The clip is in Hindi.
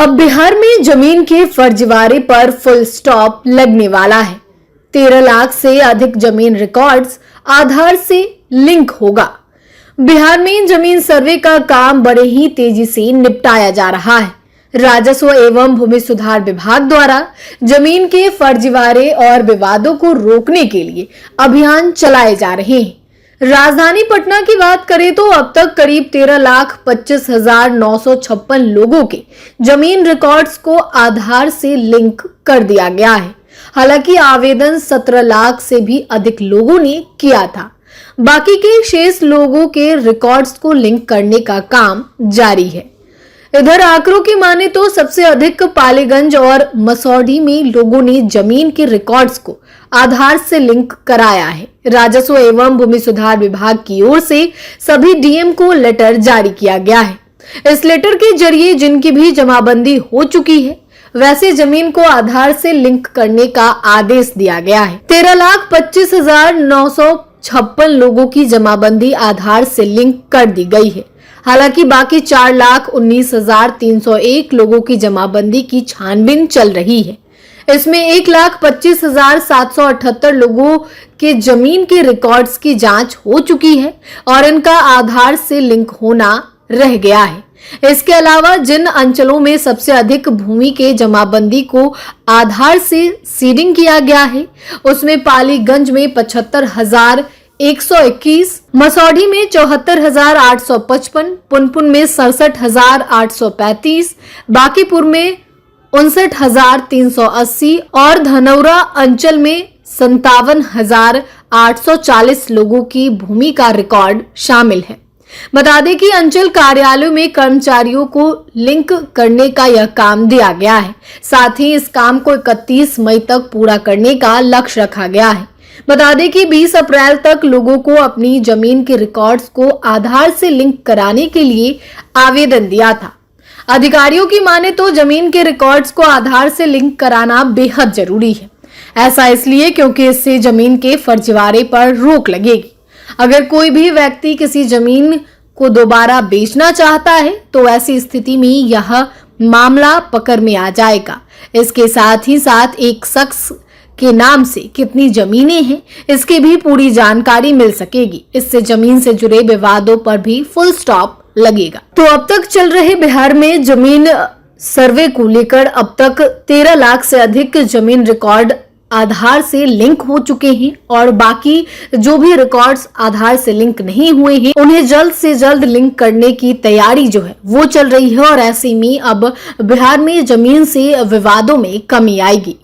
अब बिहार में जमीन के फर्जीवाड़े पर फुल स्टॉप लगने वाला है। 13 लाख से अधिक जमीन रिकॉर्ड्स आधार से लिंक होगा। बिहार में जमीन सर्वे का काम बड़े ही तेजी से निपटाया जा रहा है। राजस्व एवं भूमि सुधार विभाग द्वारा जमीन के फर्जीवाड़े और विवादों को रोकने के लिए अभियान चलाए जा रहे हैं। राजधानी पटना की बात करें तो अब तक करीब 13,25,956 लोगों के जमीन रिकॉर्ड्स को आधार से लिंक कर दिया गया है। हालांकि आवेदन 17 लाख से भी अधिक लोगों ने किया था। बाकी के शेष लोगों के रिकॉर्ड्स को लिंक करने का काम जारी है। इधर आंकड़ों की माने तो सबसे अधिक पालीगंज और मसौढ़ी में लोगों ने जमीन के रिकॉर्ड्स को आधार से लिंक कराया है। राजस्व एवं भूमि सुधार विभाग की ओर से सभी डीएम को लेटर जारी किया गया है। इस लेटर के जरिए जिनकी भी जमाबंदी हो चुकी है वैसे जमीन को आधार से लिंक करने का आदेश दिया गया है। 13,25,956 लोगों की जमाबंदी आधार से लिंक कर दी गई है। हालांकि बाकी 4,19,301 लोगों की जमाबंदी की छानबीन चल रही है। इसमें 1,25,778 लोगों के जमीन के रिकॉर्ड्स की जांच हो चुकी है और इनका आधार से लिंक होना रह गया है। इसके अलावा जिन अंचलों में सबसे अधिक भूमि के जमाबंदी को आधार से सीडिंग किया गया है उसमें पालीगंज में 75,121, मसौढ़ी में 74,855, पुनपुन में 67,835, बांकीपुर में 59,380 और धनौरा अंचल में 57,840 लोगों की भूमि का रिकॉर्ड शामिल है। बता दें कि अंचल कार्यालयों में कर्मचारियों को लिंक करने का यह काम दिया गया है। साथ ही इस काम को 31 मई तक पूरा करने का लक्ष्य रखा गया है। बता दें कि 20 अप्रैल तक लोगों को अपनी जमीन के रिकॉर्ड्स को आधार से लिंक कराने के लिए आवेदन दिया था। अधिकारियों की माने तो जमीन के रिकॉर्ड्स को आधार से लिंक कराना बेहद जरूरी है। ऐसा इसलिए क्योंकि इससे जमीन के फर्जीवाड़े पर रोक लगेगी। अगर कोई भी व्यक्ति किसी जमीन को दोबारा बेचना चाहता है तो ऐसी स्थिति में यह मामला पकड़ में आ जाएगा। इसके साथ ही साथ एक शख्स के नाम से कितनी जमीनें हैं इसकी भी पूरी जानकारी मिल सकेगी। इससे जमीन से जुड़े विवादों पर भी फुल स्टॉप लगेगा। तो अब तक चल रहे बिहार में जमीन सर्वे को लेकर अब तक 13 लाख से अधिक जमीन रिकॉर्ड आधार से लिंक हो चुके हैं और बाकी जो भी रिकॉर्ड्स आधार से लिंक नहीं हुए हैं उन्हें जल्द से जल्द लिंक करने की तैयारी जो है वो चल रही है और ऐसे में अब बिहार में जमीन से विवादों में कमी आएगी।